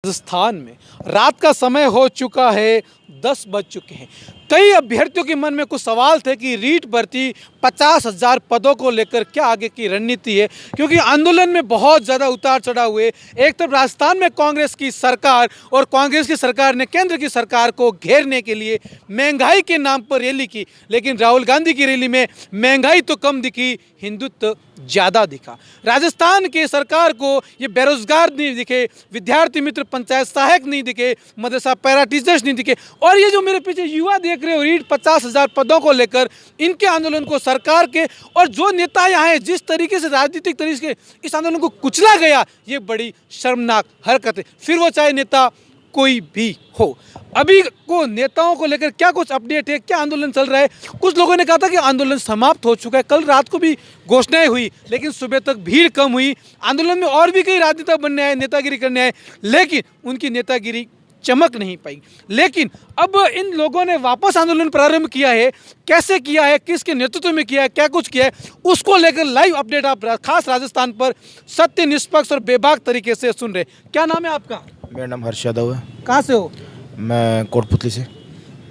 राजस्थान में रात का समय हो चुका है, 10 बज चुके हैं। कई अभ्यर्थियों के मन में कुछ सवाल थे कि रीट भर्ती 50,000 पदों को लेकर क्या आगे की रणनीति है, क्योंकि आंदोलन में बहुत ज़्यादा उतार चढ़ाव हुए। एक तरफ राजस्थान में कांग्रेस की सरकार और कांग्रेस की सरकार ने केंद्र की सरकार को घेरने के लिए महंगाई के नाम पर रैली की, लेकिन राहुल गांधी की रैली में महंगाई तो कम दिखी, हिंदुत्व ज़्यादा दिखा। राजस्थान की सरकार को ये बेरोजगार नहीं दिखे, विद्यार्थी मित्र पंचायत सहायक नहीं दिखे, मदरसा पैरा टीचर्स नहीं दिखे, और ये जो मेरे पीछे युवा देख रहे हो रीट 50,000 पदों को लेकर, इनके आंदोलन को सरकार के और जो नेता यहाँ हैं जिस तरीके से राजनीतिक तरीके से इस आंदोलन को कुचला गया, ये बड़ी शर्मनाक हरकत है, फिर वो चाहे नेता कोई भी हो। अभी को नेताओं को लेकर क्या कुछ अपडेट है, क्या आंदोलन चल रहा है? कुछ लोगों ने कहा था कि आंदोलन समाप्त हो चुका है, कल रात को भी घोषणाएं हुई, लेकिन सुबह तक भीड़ कम हुई। आंदोलन में और भी कई राजनेता बनने आए, नेतागिरी करने आए, लेकिन उनकी नेतागिरी चमक नहीं पाई। लेकिन अब इन लोगों ने वापस आंदोलन प्रारंभ किया है। कैसे किया है, किसके नेतृत्व में किया है, क्या कुछ किया है, उसको लेकर लाइव अपडेट आप खास राजस्थान पर सत्य, निष्पक्ष और बेबाक तरीके से सुन रहे। क्या नाम है आपका? मेरा नाम हर्ष यादव है। कहाँ से हो? मैं कोटपुतली से।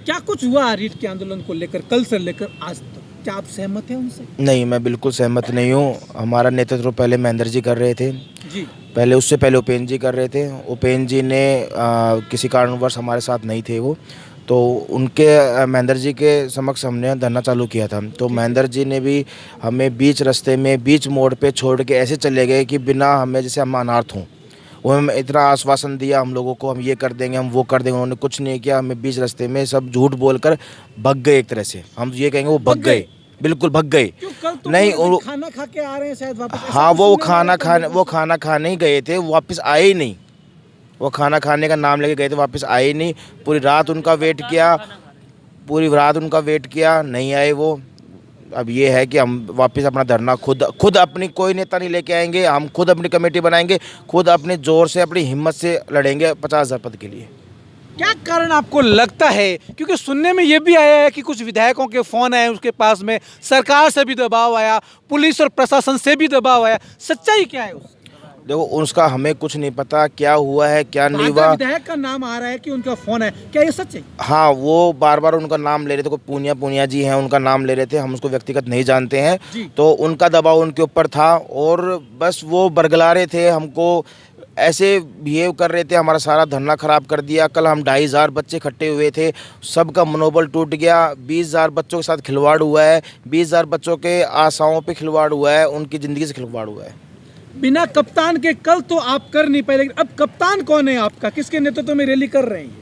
क्या कुछ हुआ रीट के आंदोलन को लेकर कल से लेकर आज तक? क्या आप सहमत हैं उनसे? नहीं, मैं बिल्कुल सहमत नहीं हूँ। हमारा नेतृत्व पहले महेंद्र जी कर रहे थे जी, उससे पहले उपेंद्र जी कर रहे थे। उपेंद्र जी ने किसी कारणवश हमारे साथ नहीं थे वो, तो उनके महेंद्र जी के समक्ष हमने धरना चालू किया था। तो महेंद्र जी ने भी हमें बीच रास्ते में बीच मोड़ पे छोड़ के ऐसे चले गए कि बिना हमें, जैसे हम अनार्थ हों। उन्होंने इतना आश्वासन दिया हम लोगों को, हम ये कर देंगे, हम वो कर देंगे, उन्होंने कुछ नहीं किया। हमें बीच रास्ते में सब झूठ बोलकर भग गए। एक तरह से हम ये कहेंगे वो भग गए, बिल्कुल भग गए। तो नहीं, खाना खा के आ रहे हैं शायद वापस। हाँ, वो खाना खाने ही गए थे, वो वापस आए ही नहीं। वो खाना खाने का नाम लेके गए थे, वापस आए ही नहीं। पूरी रात उनका वेट किया, नहीं आए वो। अब ये है कि हम वापस अपना धरना खुद अपनी, कोई नेता नहीं लेके आएंगे, हम खुद अपनी कमेटी बनाएंगे, खुद अपने जोर से, अपनी हिम्मत से लड़ेंगे 50,000 पद के लिए। क्या कारण आपको लगता है? क्योंकि सुनने में ये भी आया है कि कुछ विधायकों के फोन आए उसके पास में, सरकार से भी दबाव आया, पुलिस और प्रशासन से भी दबाव आया। सच्चाई क्या है उसकी? देखो, उसका हमें कुछ नहीं पता क्या हुआ है क्या नहीं हुआ। विधायक का नाम आ रहा है कि उनका फोन है, क्या ये सच है? हाँ, वो बार बार उनका नाम ले रहे थे, कोई पूनिया जी हैं, उनका नाम ले रहे थे। हम उसको व्यक्तिगत नहीं जानते हैं, तो उनका दबाव उनके ऊपर था और बस वो बरगला रहे थे, हमको ऐसे बिहेव कर रहे थे। हमारा सारा धरना खराब कर दिया। कल हम 2,500 बच्चे इकट्ठे हुए थे, सबका मनोबल टूट गया। 20,000 बच्चों के साथ खिलवाड़ हुआ है, 20,000 बच्चों के आशाओं पे खिलवाड़ हुआ है, उनकी ज़िंदगी से खिलवाड़ हुआ है। बिना कप्तान के कल तो आप कर नहीं पाए, लेकिन अब कप्तान कौन है आपका? किसके नेतृत्व में रैली कर रहे हैं?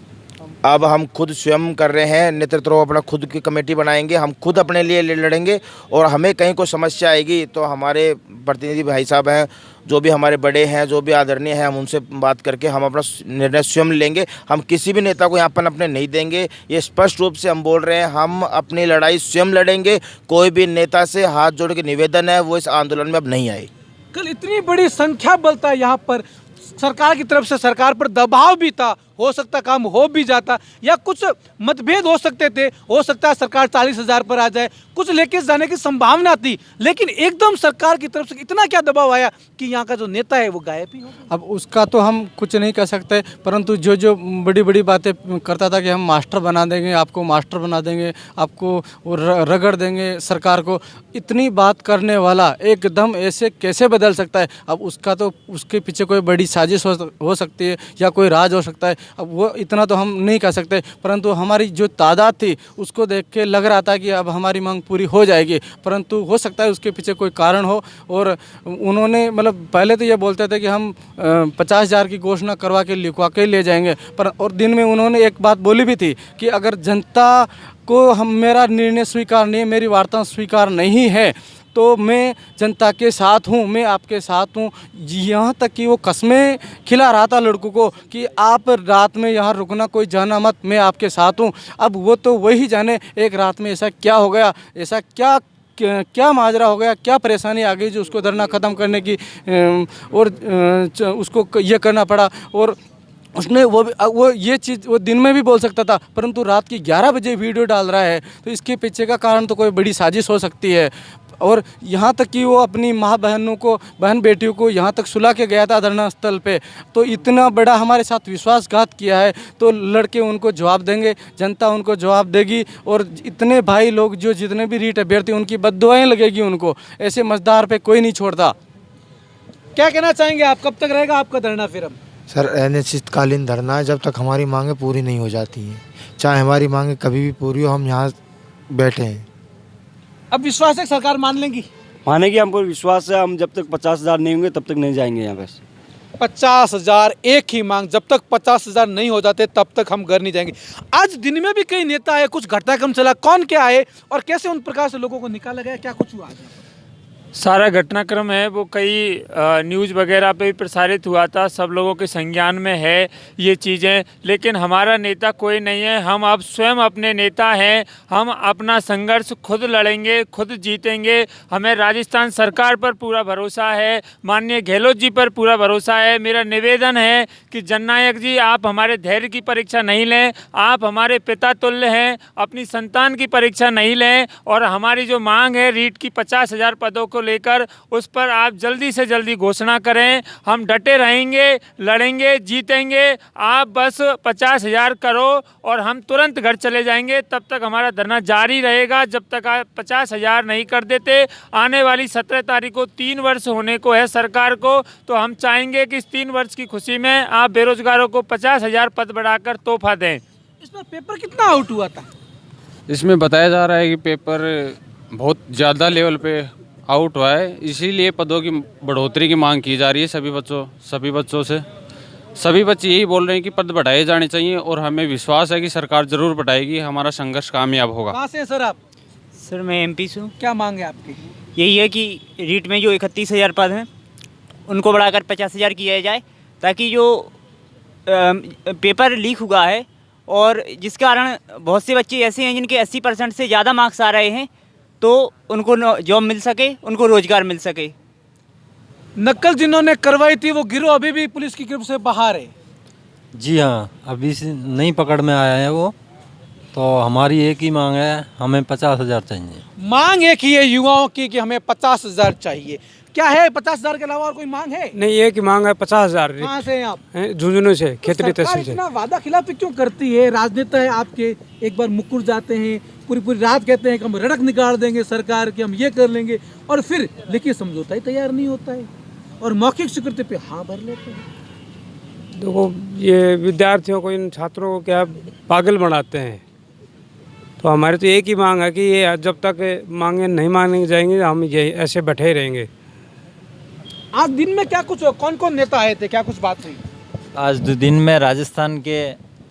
अब हम खुद स्वयं कर रहे हैं नेतृत्व, अपना खुद की कमेटी बनाएंगे, हम खुद अपने लिए लड़ेंगे। और हमें कहीं कोई समस्या आएगी तो हमारे प्रतिनिधि भाई साहब हैं, जो भी हमारे बड़े हैं, जो भी आदरणीय हैं, हम उनसे बात करके हम अपना निर्णय स्वयं लेंगे। हम किसी भी नेता को यहाँ पर अपने नहीं देंगे, ये स्पष्ट रूप से हम बोल रहे हैं। हम अपनी लड़ाई स्वयं लड़ेंगे। कोई भी नेता से हाथ जोड़ के निवेदन है वो इस आंदोलन में अब नहीं आए। कल इतनी बड़ी संख्या बलता है यहाँ पर, सरकार की तरफ से सरकार पर दबाव भी था, हो सकता काम हो भी जाता, या कुछ मतभेद हो सकते थे, हो सकता है सरकार 40,000 पर आ जाए, कुछ लेके जाने की संभावना थी, लेकिन एकदम सरकार की तरफ से इतना क्या दबाव आया कि यहाँ का जो नेता है वो गायब ही हो गया। अब उसका तो हम कुछ नहीं कह सकते, परंतु जो बड़ी बड़ी बातें करता था कि हम मास्टर बना देंगे, आपको मास्टर बना देंगे, आपको रगड़ देंगे सरकार को, इतनी बात करने वाला एकदम ऐसे कैसे बदल सकता है? अब उसका तो, उसके पीछे कोई बड़ी साजिश हो सकती है या कोई राज हो सकता है। अब वो इतना तो हम नहीं कह सकते, परंतु हमारी जो तादाद थी उसको देख के लग रहा था कि अब हमारी मांग पूरी हो जाएगी, परंतु हो सकता है उसके पीछे कोई कारण हो। और उन्होंने मतलब पहले तो ये बोलते थे कि हम 50,000 की घोषणा करवा के लिखवा के ले जाएंगे, पर और दिन में उन्होंने एक बात बोली भी थी कि अगर जनता को मेरा निर्णय स्वीकार नहीं है, मेरी वार्ता स्वीकार नहीं है, तो मैं जनता के साथ हूँ, मैं आपके साथ हूँ। यहाँ तक कि वो कस्में खिला रहा था लड़कों को कि आप रात में यहाँ रुकना, कोई जाना मत, मैं आपके साथ हूँ। अब वो तो वही जाने एक रात में ऐसा क्या हो गया, ऐसा क्या माजरा हो गया, क्या परेशानी आ गई जो उसको धरना ख़त्म करने की और उसको ये करना पड़ा। और उसने वो ये चीज़ वो दिन में भी बोल सकता था, परंतु रात की 11 बजे वीडियो डाल रहा है, तो इसके पीछे का कारण तो कोई बड़ी साजिश हो सकती है। और यहाँ तक कि वो अपनी माँ बहनों को, बहन बेटियों को यहाँ तक सुला के गया था धरना स्थल पे। तो इतना बड़ा हमारे साथ विश्वासघात किया है, तो लड़के उनको जवाब देंगे, जनता उनको जवाब देगी। और इतने भाई लोग जो जितने भी रीट अभ्यर्थी, उनकी बद्दुआएं लगेगी उनको। ऐसे मजदार पे कोई नहीं छोड़ता। क्या कहना चाहेंगे आप, कब तक रहेगा आपका धरना फिर? अब सर अनिश्चितकालीन धरना है, जब तक हमारी मांगें पूरी नहीं हो जाती हैं। चाहे हमारी मांगें कभी भी पूरी हो, हम यहाँ बैठे हैं। अब विश्वास है कि सरकार मान लेंगी? मानेगी, हमको विश्वास है। हम जब तक 50,000 नहीं होंगे तब तक नहीं जाएंगे यहाँ पे। 50,000 एक ही मांग, जब तक 50,000 नहीं हो जाते तब तक हम घर नहीं जाएंगे। आज दिन में भी कई नेता आए, कुछ घटनाक्रम चला, कौन क्या आए और कैसे उन प्रकार से लोगों को निकाला गया, क्या कुछ हुआ? सारा घटनाक्रम है वो कई न्यूज़ वगैरह पे भी प्रसारित हुआ था, सब लोगों के संज्ञान में है ये चीज़ें। लेकिन हमारा नेता कोई नहीं है, हम अब स्वयं अपने नेता हैं। हम अपना संघर्ष खुद लड़ेंगे, खुद जीतेंगे। हमें राजस्थान सरकार पर पूरा भरोसा है, माननीय गहलोत जी पर पूरा भरोसा है। मेरा निवेदन है कि जननायक जी, आप हमारे धैर्य की परीक्षा नहीं लें, आप हमारे पिता तुल्य हैं, अपनी संतान की परीक्षा नहीं लें। और हमारी जो मांग है रीट की 50,000 पदों को लेकर, उस पर आप जल्दी से जल्दी घोषणा करें। हम डटे रहेंगे, लड़ेंगे, जीतेंगे। आप बस 50,000 करो और हम तुरंत घर चले जाएंगे। तब तक हमारा धरना जारी रहेगा जब तक आप 50,000 नहीं कर देते। आने वाली 17 तारीख को 3 वर्ष होने को है सरकार को, तो हम चाहेंगे कि इस 3 वर्ष की खुशी में आप बेरोजगारों को 50,000 पद बढ़ाकर तोहफा दें। इसमें पेपर कितना आउट हुआ था? इसमें बताया जा रहा है कि पेपर बहुत ज़्यादा लेवल पे आउट हुआ है, इसीलिए पदों की बढ़ोतरी की मांग की जा रही है सभी बच्चों से। सभी बच्चे यही बोल रहे हैं कि पद बढ़ाए जाने चाहिए और हमें विश्वास है कि सरकार ज़रूर बढ़ाएगी, हमारा संघर्ष कामयाब होगा। कहाँ से हैं सर आप? सर मैं एमपी से हूँ। क्या मांग है आपकी? यही है कि रीट में जो 31,000 पद हैं उनको बढ़ाकर 50,000 किया जाए, ताकि जो पेपर लीक हुआ है और जिस कारण बहुत से बच्चे ऐसे हैं जिनके 80% से ज़्यादा मार्क्स आ रहे हैं, तो उनको जॉब मिल सके, उनको रोज़गार मिल सके। नकल जिन्होंने करवाई थी वो गिरोह अभी भी पुलिस की गिरफ्त से बाहर है? जी हाँ, अभी से नई पकड़ में आया है वो। तो हमारी एक ही मांग है, हमें 50,000 चाहिए। मांग एक ही है युवाओं की कि हमें 50,000 चाहिए। क्या है 50,000 के अलावा और कोई मांग है? नहीं, एक ही मांग है 50,000। कहाँ से हैं आप? झुंझुनू से, खेतड़ी सरकार तहसील से। इतना वादा खिलाफी क्यों करती है? राजनेता है आपके, एक बार मुकुर जाते हैं, पूरी पूरी रात कहते हैं कि हम रड़क निकाल देंगे सरकार की, हम ये कर लेंगे, और फिर लिखित समझौता ही तैयार नहीं होता है और मौखिक स्वीकृति पे हाँ भर लेते हैं। देखो, ये विद्यार्थियों को, इन छात्रों को क्या पागल बनाते हैं। तो हमारी तो एक ही मांग है कि ये जब तक मांगे नहीं मांगी जाएंगी, हम ये ऐसे बैठे रहेंगे। आज दिन में क्या कुछ, कौन कौन नेता आए थे, क्या कुछ बात हुई? आज दिन में राजस्थान के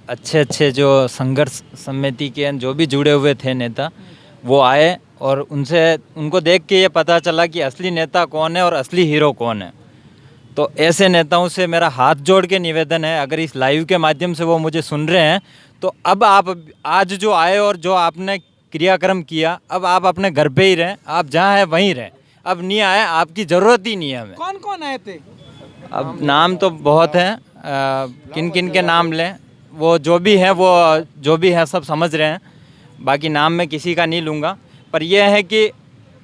अच्छे जो संघर्ष समिति के जो भी जुड़े हुए थे नेता, वो आए और उनको देख के ये पता चला कि असली नेता कौन है और असली हीरो कौन है। तो ऐसे नेताओं से मेरा हाथ जोड़ के निवेदन है, अगर इस लाइव के माध्यम से वो मुझे सुन रहे हैं, तो अब आप आज जो आए और जो आपने क्रियाक्रम किया, अब आप अपने घर पे ही रहें, आप जहाँ हैं वहीं रहें। अब नहीं आए, आपकी ज़रूरत ही नहीं है हमें। कौन कौन आए थे? अब नाम तो बहुत हैं, किन किन के नाम लें, वो जो भी है सब समझ रहे हैं, बाकी नाम मैं किसी का नहीं लूँगा। पर यह है कि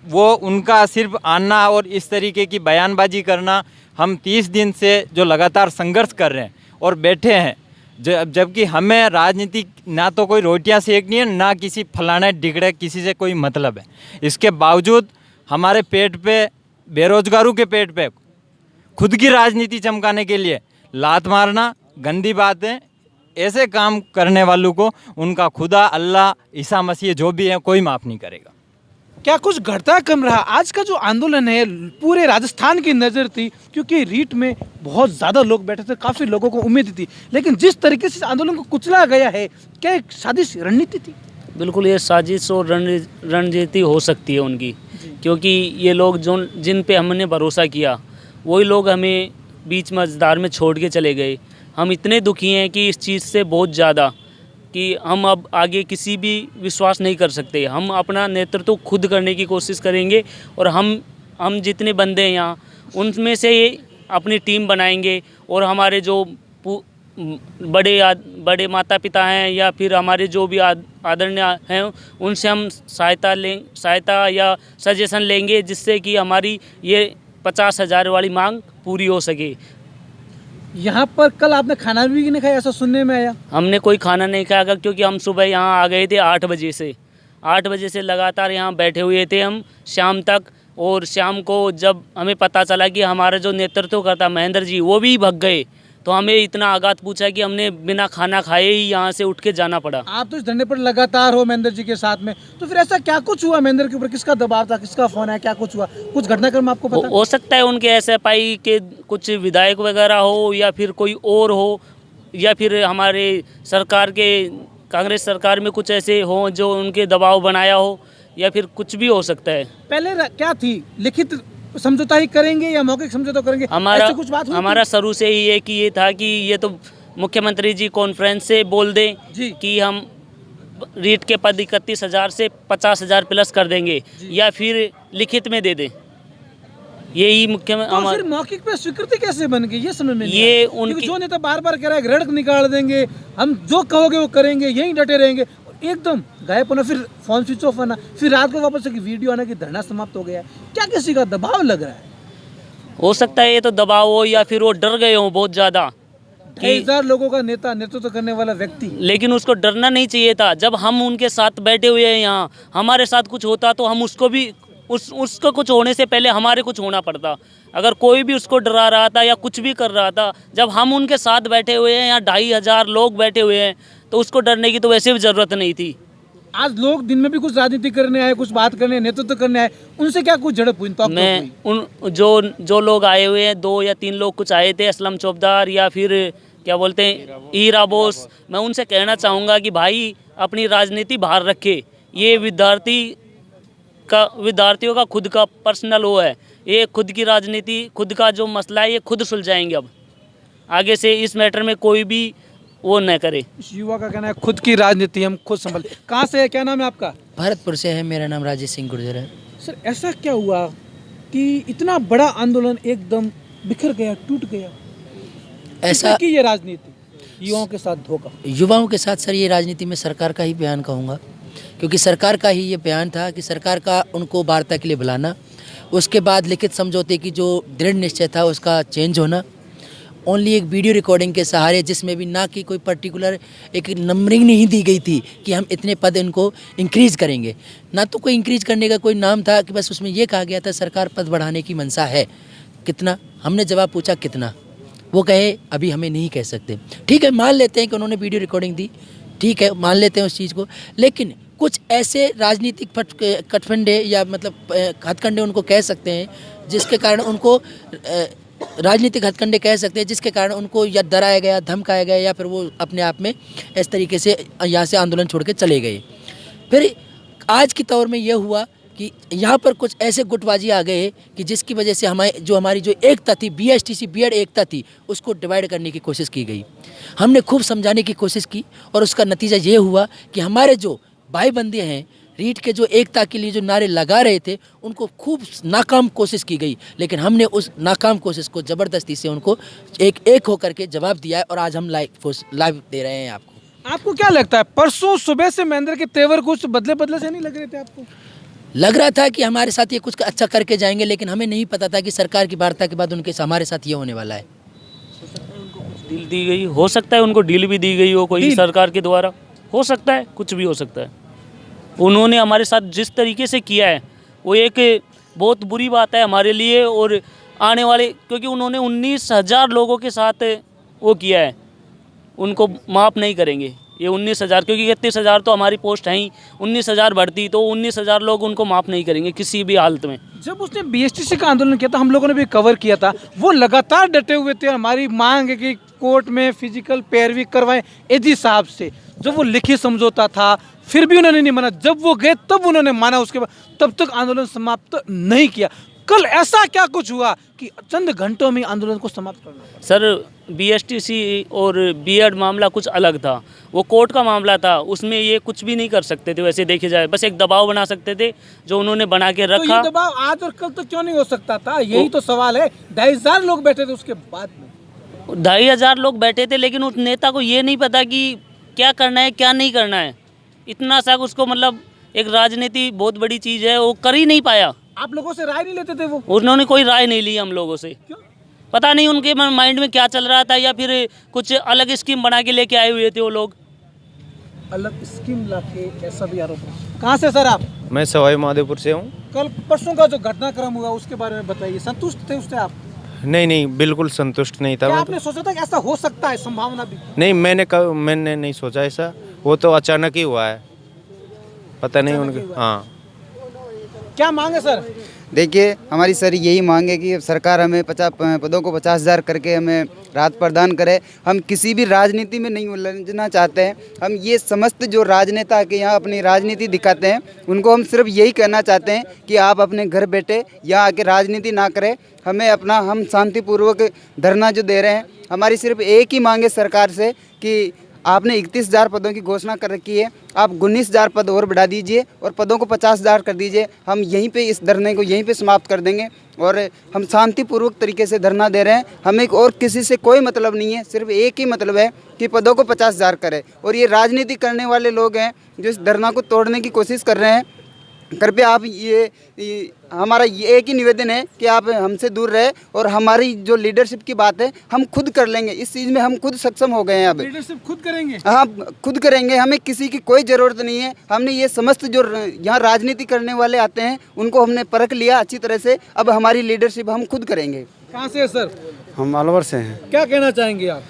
वो उनका सिर्फ आना और इस तरीके की बयानबाजी करना, हम 30 दिन से जो लगातार संघर्ष कर रहे हैं और बैठे हैं, जबकि हमें राजनीति ना तो कोई रोटियां सेकनी है, ना किसी फलाने डिगड़े किसी से कोई मतलब है। इसके बावजूद हमारे पेट पे, बेरोजगारों के पेट पे खुद की राजनीति चमकाने के लिए लात मारना गंदी बात है। ऐसे काम करने वालों को उनका खुदा, अल्लाह, ईसा मसीह जो भी है, कोई माफ़ नहीं करेगा। क्या कुछ घटता कम रहा? आज का जो आंदोलन है पूरे राजस्थान की नज़र थी, क्योंकि रीट में बहुत ज़्यादा लोग बैठे थे, काफ़ी लोगों को उम्मीद थी, लेकिन जिस तरीके से इस आंदोलन को कुचला गया है, क्या एक साजिश रणनीति थी? बिल्कुल, ये साजिश और रणनीति हो सकती है उनकी, क्योंकि ये लोग जिन पे हमने भरोसा किया, वही लोग हमें बीच मझधार में छोड़ के चले गए। हम इतने दुखी हैं कि इस चीज़ से बहुत ज़्यादा, कि हम अब आगे किसी भी विश्वास नहीं कर सकते। हम अपना नेतृत्व खुद करने की कोशिश करेंगे और हम जितने बंदे हैं यहाँ, उनमें से अपनी टीम बनाएंगे और हमारे जो बड़े माता पिता हैं या फिर हमारे जो भी आदरणीय हैं उनसे हम सहायता या सजेशन लेंगे, जिससे कि हमारी ये 50,000 वाली मांग पूरी हो सके। यहाँ पर कल आपने खाना भी नहीं खाया, ऐसा सुनने में आया? हमने कोई खाना नहीं खाया क्योंकि हम सुबह यहाँ आ गए थे 8 बजे से। 8 बजे से लगातार यहाँ बैठे हुए थे हम शाम तक, और शाम को जब हमें पता चला कि हमारा जो नेतृत्व करता महेंद्र जी वो भी भग गए, तो हमें इतना आघात पूछा कि हमने बिना खाना खाए ही यहाँ से उठ के जाना पड़ा। आप तो इस धरने पर लगातार हो महेंद्र जी के साथ में, तो फिर ऐसा क्या कुछ हुआ महेंद्र के ऊपर? किसका दबाव था, किसका फोन है, क्या कुछ हुआ? कुछ घटनाक्रम आपको पता? हो सकता है उनके SFI के कुछ विधायक वगैरह हो, या फिर कोई और हो, या फिर हमारे सरकार के कांग्रेस सरकार में कुछ ऐसे हो जो उनके दबाव बनाया हो, या फिर कुछ भी हो सकता है। पहले क्या थी, लिखित समझौता ही करेंगे या मौखिक समझौता करेंगे? ऐसी कुछ बात हुई? हमारा शुरू से ही ये था कि ये तो मुख्यमंत्री जी कॉन्फ्रेंस से बोल दें कि हम रीट के पद 31,000 से 50,000 प्लस कर देंगे, या फिर लिखित में दे दें। यही मुख्य तो फिर मौखिक पे स्वीकृति कैसे बन गई, ये समझ में नहीं ये आया। उनकी जो नेता बार बार कह रहा है रड़क निकाल देंगे, हम जो कहोगे वो करेंगे, यहीं डटे रहेंगे, एकदम गायब होना, फिर फोन स्विच ऑफ होना, फिर रात को वापस एक वीडियो आना कि धरना समाप्त हो गया। क्या किसी का दबाव लग रहा है? हो सकता है ये तो दबाव हो, या फिर वो डर गए हो बहुत ज्यादा। 2,500 लोगों का नेता, नेतृत्व करने वाला व्यक्ति, लेकिन उसको डरना नहीं चाहिए था। जब हम उनके साथ बैठे हुए हैं यहाँ, हमारे साथ कुछ होता तो हम उसको भी उसको कुछ होने से पहले हमारे कुछ होना पड़ता। अगर कोई भी उसको डरा रहा था या कुछ भी कर रहा था, जब हम उनके साथ बैठे हुए हैं, यहाँ 2,500 लोग बैठे हुए हैं, तो उसको डरने की तो वैसे भी ज़रूरत नहीं थी। आज लोग दिन में भी कुछ राजनीति करने आए, कुछ बात करने, नेतृत्व करने आए, उनसे क्या कुछ झड़प हुई? मैं उन जो लोग आए हुए हैं, 2 या 3 लोग कुछ आए थे, असलम चौबदार या फिर क्या बोलते हैं हीरा बोस, मैं उनसे कहना चाहूँगा कि भाई अपनी राजनीति बाहर रखे। ये विद्यार्थियों का खुद का पर्सनल वो है, ये खुद की राजनीति, खुद का जो मसला है ये खुद सुलझाएंगे। अब आगे से इस मैटर में कोई भी वो न करे। इस युवा का कहना है खुद की राजनीति हम खुद संभल। कहाँ से है, क्या नाम है आपका? भरतपुर से है, मेरा नाम राजेश सिंह गुर्जर है। सर ऐसा क्या हुआ कि इतना बड़ा आंदोलन एकदम बिखर गया, टूट गया? ऐसा कि ये राजनीति युवाओं के साथ धोखा? युवाओं के साथ सर ये राजनीति में सरकार का ही बयान कहूँगा, क्योंकि सरकार का ही ये बयान था कि सरकार का उनको वार्ता के लिए बुलाना, उसके बाद लिखित समझौते की जो दृढ़ निश्चय था उसका चेंज होना, ओनली एक वीडियो रिकॉर्डिंग के सहारे, जिसमें भी ना कि कोई पर्टिकुलर एक नंबरिंग नहीं दी गई थी कि हम इतने पद इनको इंक्रीज़ करेंगे, ना तो कोई इंक्रीज़ करने का कोई नाम था कि बस उसमें ये कहा गया था सरकार पद बढ़ाने की मंशा है। कितना? हमने जवाब पूछा कितना, वो कहे अभी हमें नहीं कह सकते। ठीक है, मान लेते हैं कि उन्होंने वीडियो रिकॉर्डिंग दी, ठीक है, मान लेते हैं उस चीज़ को, लेकिन कुछ ऐसे राजनीतिक कटफंडे या मतलब हथकंडे उनको कह सकते हैं जिसके कारण उनको राजनीतिक हथकंडे कह सकते हैं जिसके कारण उनको या डराया गया, धमकाया गया, या फिर वो अपने आप में इस तरीके से यहाँ से आंदोलन छोड़ के चले गए। फिर आज की तौर में ये हुआ कि यहाँ पर कुछ ऐसे गुटबाजी आ गए कि जिसकी वजह से हमारी जो एकता थी, BSTC बीएड एकता थी, उसको डिवाइड करने की कोशिश की गई। हमने खूब समझाने की कोशिश की और उसका नतीजा ये हुआ कि हमारे जो भाई बंदे हैं रीट के जो एकता के लिए जो नारे लगा रहे थे उनको खूब नाकाम कोशिश की गई, लेकिन हमने उस नाकाम कोशिश को ज़बरदस्ती से उनको एक होकर के जवाब दिया है और आज हम लाइव दे रहे हैं आपको। आपको क्या लगता है परसों सुबह से महेंद्र के तेवर कुछ बदले से नहीं लग रहे थे आपको? लग रहा था कि हमारे साथ ये कुछ अच्छा करके जाएंगे, लेकिन हमें नहीं पता था कि सरकार की वार्ता के बाद उनके हमारे साथ ये होने वाला है। डील दी गई, हो सकता है उनको डील भी दी गई हो कोई सरकार के द्वारा, हो सकता है, कुछ भी हो सकता है। उन्होंने हमारे साथ जिस तरीके से किया है वो एक बहुत बुरी बात है हमारे लिए और आने वाले, क्योंकि उन्होंने 19,000 लोगों के साथ वो किया है, उनको माफ़ नहीं करेंगे ये 19,000, क्योंकि 31,000 तो हमारी पोस्ट है ही, 19,000 बढ़ती तो 19,000 लोग उनको माफ़ नहीं करेंगे किसी भी हालत में। जब उसने BSTC का आंदोलन किया था, हम लोगों ने भी कवर किया था, वो लगातार डटे हुए थे, हमारी मांग है कि कोर्ट में फिजिकल पैरवी करवाएं एजी साहब से। जब वो लिखित समझौता था फिर भी उन्होंने नहीं माना, जब वो गए तब उन्होंने माना, उसके बाद तब तक आंदोलन समाप्त नहीं किया। कल ऐसा क्या कुछ हुआ कि चंद घंटों में आंदोलन को समाप्त करना पड़ा? सर BSTC और बीएड मामला कुछ अलग था, वो कोर्ट का मामला था, उसमें ये कुछ भी नहीं कर सकते थे वैसे देखे जाए, बस एक दबाव बना सकते थे जो उन्होंने बना के रखा। तो ये दबाव आज और कल तो क्यों नहीं हो सकता था, यही तो सवाल है। 2,500 लोग बैठे थे उसके बाद में। 2,500 लोग बैठे थे, लेकिन उस नेता को ये नहीं पता कि क्या करना है क्या नहीं करना है। इतना सा उसको मतलब एक राजनीति बहुत बड़ी चीज़ है, वो कर ही नहीं पाया। आप लोगों से राय नहीं लेते थे वो? उन्होंने कोई राय नहीं ली हम लोगों से। पता नहीं उनके माइंड में क्या चल रहा था, या फिर कुछ अलग स्कीम बना के लेके आए हुए थे वो लोग। अलग स्कीम लाके, ऐसा भी आरोप है। कहाँ से सर आप? मैं सवाई माधोपुर से हूँ। कल परसों का जो घटनाक्रम हुआ उसके बारे में बताइए, संतुष्ट थे उससे आप? नहीं, बिल्कुल संतुष्ट नहीं था। क्या आपने सोचा था कि ऐसा हो सकता है, संभावना भी? नहीं, मैंने नहीं सोचा ऐसा, वो तो अचानक ही हुआ है, पता नहीं उनके। हाँ, क्या मांगे सर? देखिए, हमारी सर यही मांग है कि सरकार हमें 50 पदों को 50,000 करके हमें राहत प्रदान करे। हम किसी भी राजनीति में नहीं उलझना चाहते हैं। हम ये समस्त जो राजनेता के यहाँ अपनी राजनीति दिखाते हैं, उनको हम सिर्फ यही कहना चाहते हैं कि आप अपने घर बैठे यहाँ आके राजनीति ना करें। हम शांतिपूर्वक धरना जो दे रहे हैं, हमारी सिर्फ एक ही मांग है सरकार से कि आपने 31,000 पदों की घोषणा कर रखी है, आप 19,000 पद और बढ़ा दीजिए और पदों को 50,000 कर दीजिए। हम यहीं पे इस धरने को यहीं पे समाप्त कर देंगे और हम शांतिपूर्वक तरीके से धरना दे रहे हैं। हमें और किसी से कोई मतलब नहीं है, सिर्फ एक ही मतलब है कि पदों को 50,000 करें। और ये राजनीति करने वाले लोग हैं जो इस धरना को तोड़ने की कोशिश कर रहे हैं। कृपया आप ये हमारा ये एक ही निवेदन है कि आप हमसे दूर रहे और हमारी जो लीडरशिप की बात है हम खुद कर लेंगे। इस चीज़ में हम खुद सक्षम हो गए हैं। अब लीडरशिप खुद करेंगे? हाँ, खुद करेंगे, हमें किसी की कोई ज़रूरत नहीं है। हमने ये समस्त जो यहाँ राजनीति करने वाले आते हैं उनको हमने परख लिया अच्छी तरह से। अब हमारी लीडरशिप हम खुद करेंगे। कहाँ से है सर? हम अलवर से हैं। क्या कहना चाहेंगे आप?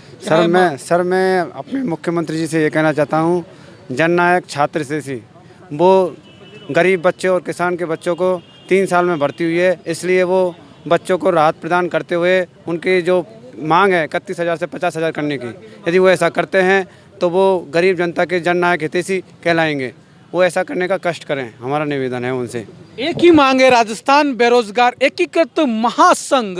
सर मैं अपने मुख्यमंत्री जी से ये कहना चाहता हूँ, जननायक छात्र से वो गरीब बच्चे और किसान के बच्चों को 3 साल में भर्ती हुई है, इसलिए वो बच्चों को राहत प्रदान करते हुए उनकी जो मांग है 31,000 से 50,000 करने की, यदि वो ऐसा करते हैं तो वो गरीब जनता के जननायक हितैषी कहलाएंगे। वो ऐसा करने का कष्ट करें, हमारा निवेदन है उनसे। एक ही मांग है राजस्थान बेरोजगार एकीकृत महासंघ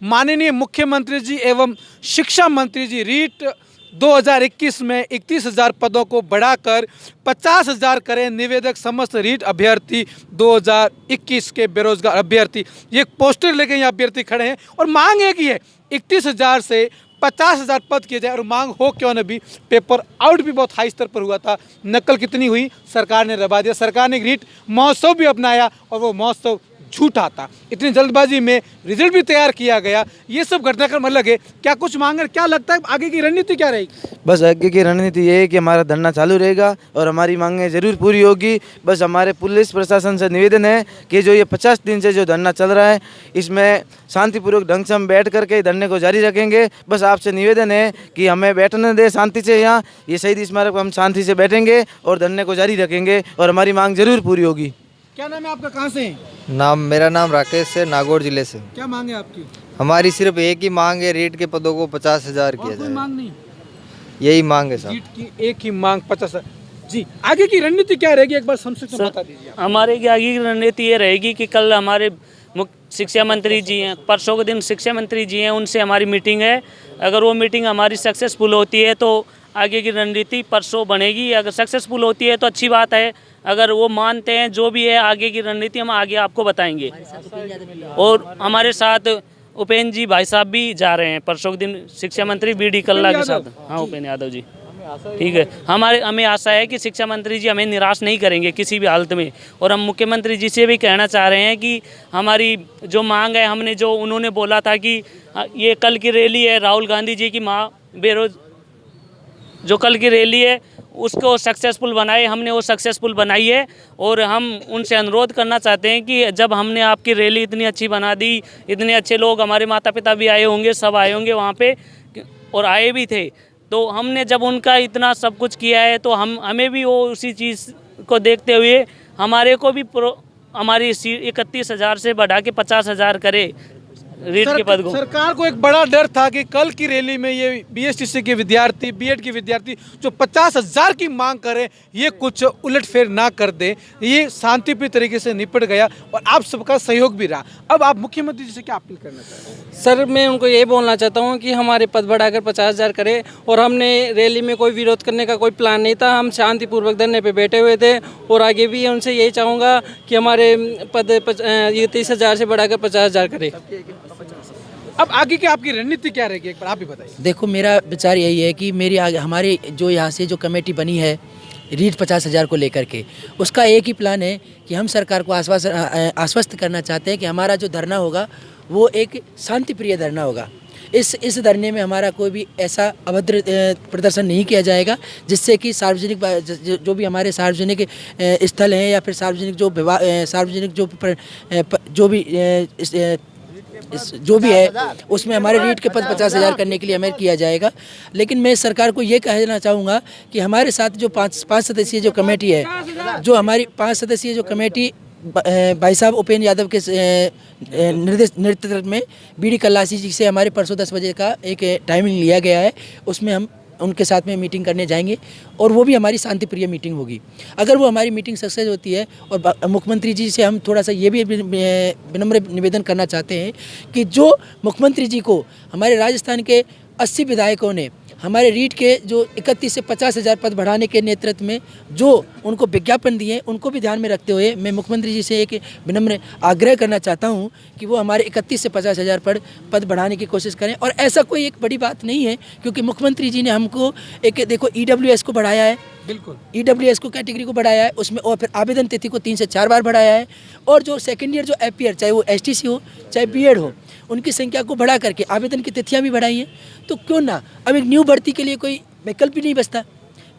माननीय मुख्यमंत्री जी एवं शिक्षा मंत्री जी रीट 2021 में 31,000 पदों को बढ़ाकर 50,000 करें। निवेदक समस्त रीट अभ्यर्थी 2021 के बेरोजगार अभ्यर्थी, ये पोस्टर लेके यहाँ अभ्यर्थी खड़े हैं और मांग एक ही है, 31,000 से 50,000 पद किए जाए। और मांग हो क्यों न भी, पेपर आउट भी बहुत हाई स्तर पर हुआ था, नकल कितनी हुई सरकार ने रवा दिया। सरकार ने रीट महोत्सव भी अपनाया और वो महोत्सव झूठा था। इतनी जल्दबाजी में रिजल्ट भी तैयार किया गया। ये सब घटनाक्रम अलग है। क्या कुछ मांग है, क्या लगता है आगे की रणनीति क्या रहेगी? बस आगे की रणनीति ये है कि हमारा धरना चालू रहेगा और हमारी मांगें ज़रूर पूरी होगी। बस हमारे पुलिस प्रशासन से निवेदन है कि जो ये 50 दिन से जो धरना चल रहा है, इसमें शांतिपूर्वक ढंग से हम बैठ करके धरने को जारी रखेंगे। बस आपसे निवेदन है कि हमें बैठने दें शांति से। यहाँ ये शहीद स्मारक पर हम शांति से बैठेंगे और धरने को जारी रखेंगे और हमारी मांग ज़रूर पूरी होगी। क्या नाम है आपका, कहाँ से हैं? मेरा नाम राकेश है, नागौर जिले से। क्या मांग है आपकी? हमारी सिर्फ एक ही मांग है, रीट के पदों को 50,000 किया जाए। मांग नहीं, यही मांग है साहब। रीट की एक ही मांग 50,000। जी, आगे की रणनीति क्या रहेगी, एक बार संक्षिप्त में बता दीजिए। हमारे की आगे की रणनीति ये रहेगी कि कल हमारे मुख्य शिक्षा मंत्री जी हैं, परसों के दिन शिक्षा मंत्री जी हैं, उनसे हमारी मीटिंग है। अगर वो मीटिंग हमारी सक्सेसफुल होती है तो आगे की रणनीति परसों बनेगी। अगर सक्सेसफुल होती है तो अच्छी बात है, अगर वो मानते हैं जो भी है आगे की रणनीति हम आगे आपको बताएंगे। और हमारे साथ उपेंद्र जी भाई साहब भी जा रहे हैं परसों के दिन, शिक्षा मंत्री BD कल्ला के साथ। हाँ, उपेंद्र यादव जी, ठीक है। हमें आशा है कि शिक्षा मंत्री जी हमें निराश नहीं करेंगे किसी भी हालत में। और हम मुख्यमंत्री जी से भी कहना चाह रहे हैं कि हमारी जो मांग है, हमने जो उन्होंने बोला था कि ये कल की रैली है राहुल गांधी जी की जो कल की रैली है उसको सक्सेसफुल बनाए, हमने वो सक्सेसफुल बनाई है। और हम उनसे अनुरोध करना चाहते हैं कि जब हमने आपकी रैली इतनी अच्छी बना दी, इतने अच्छे लोग, हमारे माता पिता भी आए होंगे, सब आए होंगे वहाँ पे और आए भी थे, तो हमने जब उनका इतना सब कुछ किया है तो हमें भी वो उसी चीज़ को देखते हुए हमारे को भी हमारी 31,000 से बढ़ा के 50,000 करे रीट के पद को। सरकार को एक बड़ा डर था कि कल की रैली में ये BSTC के विद्यार्थी, B.Ed के विद्यार्थी जो 50,000 की मांग करें, ये कुछ उलटफेर ना कर दे। ये शांतिप्रिय तरीके से निपट गया और आप सबका सहयोग भी रहा। अब आप मुख्यमंत्री जी से क्या अपील करना चाहते हैं? सर, मैं उनको ये बोलना चाहता हूँ कि हमारे पद बढ़ाकर 50,000 करें। और हमने रैली में कोई विरोध करने का कोई प्लान नहीं था, हम शांतिपूर्वक धरने पे बैठे हुए थे। और आगे भी उनसे यही चाहूँगा कि हमारे पद 30,000 से बढ़ाकर 50,000 करें। अब आगे की आपकी रणनीति क्या रहेगी, एक बार आप भी बताइए। देखो, मेरा विचार यही है कि हमारे जो यहाँ से जो कमेटी बनी है रीट 50,000 को लेकर के, उसका एक ही प्लान है कि हम सरकार को आश्वस्त करना चाहते हैं कि हमारा जो धरना होगा वो एक शांतिप्रिय धरना होगा। इस धरने में हमारा कोई भी ऐसा अभद्र प्रदर्शन नहीं किया जाएगा जिससे कि सार्वजनिक जो भी हमारे सार्वजनिक स्थल हैं या फिर सार्वजनिक जो भी है उसमें हमारे रीट के पद 50,000 करने के लिए हमें किया जाएगा। लेकिन मैं सरकार को ये कहना चाहूँगा कि हमारे साथ जो पाँच सदस्यीय जो कमेटी है, जो हमारी 5 सदस्यीय जो कमेटी भाई साहब उपेंद्र यादव के नेतृत्व में बीडी कल्लासी जी से हमारे परसों 10 बजे का एक टाइमिंग लिया गया है, उसमें हम उनके साथ में मीटिंग करने जाएंगे और वो भी हमारी शांतिप्रिय मीटिंग होगी। अगर वो हमारी मीटिंग सक्सेस होती है, और मुख्यमंत्री जी से हम थोड़ा सा ये भी विनम्र निवेदन करना चाहते हैं कि जो मुख्यमंत्री जी को हमारे राजस्थान के 80 विधायकों ने हमारे रीट के जो 31 से 50,000 पद बढ़ाने के नेतृत्व में जो उनको विज्ञापन दिए, उनको भी ध्यान में रखते हुए मैं मुख्यमंत्री जी से एक विनम्र आग्रह करना चाहता हूं कि वो हमारे 31 से 50,000 पद बढ़ाने की कोशिश करें। और ऐसा कोई एक बड़ी बात नहीं है, क्योंकि मुख्यमंत्री जी ने हमको एक देखो EWS को बढ़ाया है, बिल्कुल EWS को कैटेगरी को बढ़ाया है उसमें, और फिर आवेदन तिथि को 3 से 4 बार बढ़ाया है, और जो सेकेंड ईयर जो एपियर चाहे वो STC हो चाहे BEd हो उनकी संख्या को बढ़ा करके आवेदन की तिथियां भी बढ़ाई हैं। तो क्यों ना, अब एक न्यू भर्ती के लिए कोई विकल्प ही नहीं बचता।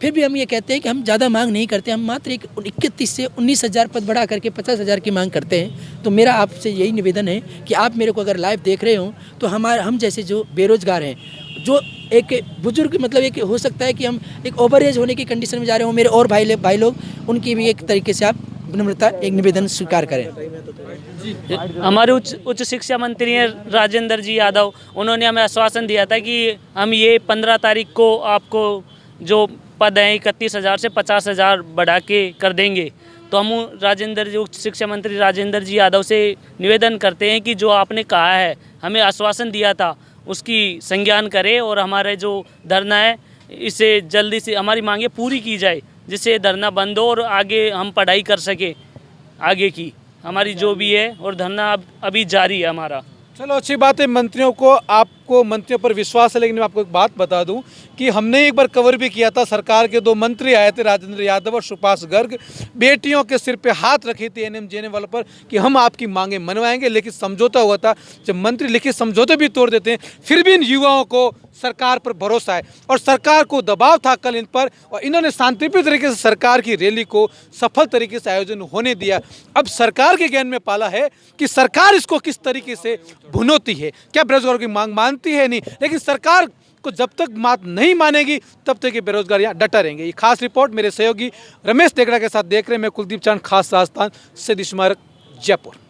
फिर भी हम ये कहते हैं कि हम ज़्यादा मांग नहीं करते, हम मात्र एक 31 से 19,000 पद बढ़ा करके 50,000 की मांग करते हैं। तो मेरा आपसे यही निवेदन है कि आप मेरे को अगर लाइव देख रहे हो तो हम जैसे जो बेरोजगार हैं, जो एक बुजुर्ग मतलब एक हो सकता है कि हम एक ओवर एज होने की कंडीशन में जा रहे हो, मेरे और भाई लोग, उनकी भी एक तरीके से आप विनम्रता एक निवेदन स्वीकार करें। हमारे उच्च शिक्षा मंत्री हैं राजेंद्र जी यादव, उन्होंने हमें आश्वासन दिया था कि हम ये 15 तारीख को आपको जो पद हैं 31,000 से 50,000 बढ़ा के कर देंगे। तो हम उच्च शिक्षा मंत्री राजेंद्र जी यादव से निवेदन करते हैं कि जो आपने कहा है, हमें आश्वासन दिया था, उसकी संज्ञान करें और हमारे जो धरना है इसे जल्दी से हमारी मांगें पूरी की जाए, जिससे धरना बंद हो और आगे हम पढ़ाई कर सके आगे की हमारी जो भी है, और धरना अभी जारी है हमारा। चलो अच्छी बात है, मंत्रियों को आपको मंत्रियों पर विश्वास है। लेकिन मैं आपको एक बात बता दूं कि हमने एक बार कवर भी किया था, सरकार के 2 मंत्री आए थे राजेंद्र यादव और सुभाष गर्ग, बेटियों के सिर पे हाथ रखी थी NM JNM वालों पर कि हम आपकी मांगें मनवाएंगे। लेकिन समझौता हुआ था, जब मंत्री लिखित समझौते भी तोड़ देते हैं, फिर भी इन युवाओं को सरकार पर भरोसा है और सरकार को दबाव था कल इन पर, और इन्होंने शांतिप्रिय तरीके से सरकार की रैली को सफल तरीके से आयोजन होने दिया। अब सरकार के ज्ञान में पाला है कि सरकार इसको किस तरीके से भुनौती है, क्या बेरोजगारों की मांग मानती है नहीं, लेकिन सरकार को जब तक बात नहीं मानेगी तब तक ये बेरोजगार यहाँ डटा रहेंगे। ये खास रिपोर्ट मेरे सहयोगी रमेश देगड़ा के साथ देख रहे हैं, मैं कुलदीप चांद, खास राजस्थान, शहीद स्मारक, जयपुर।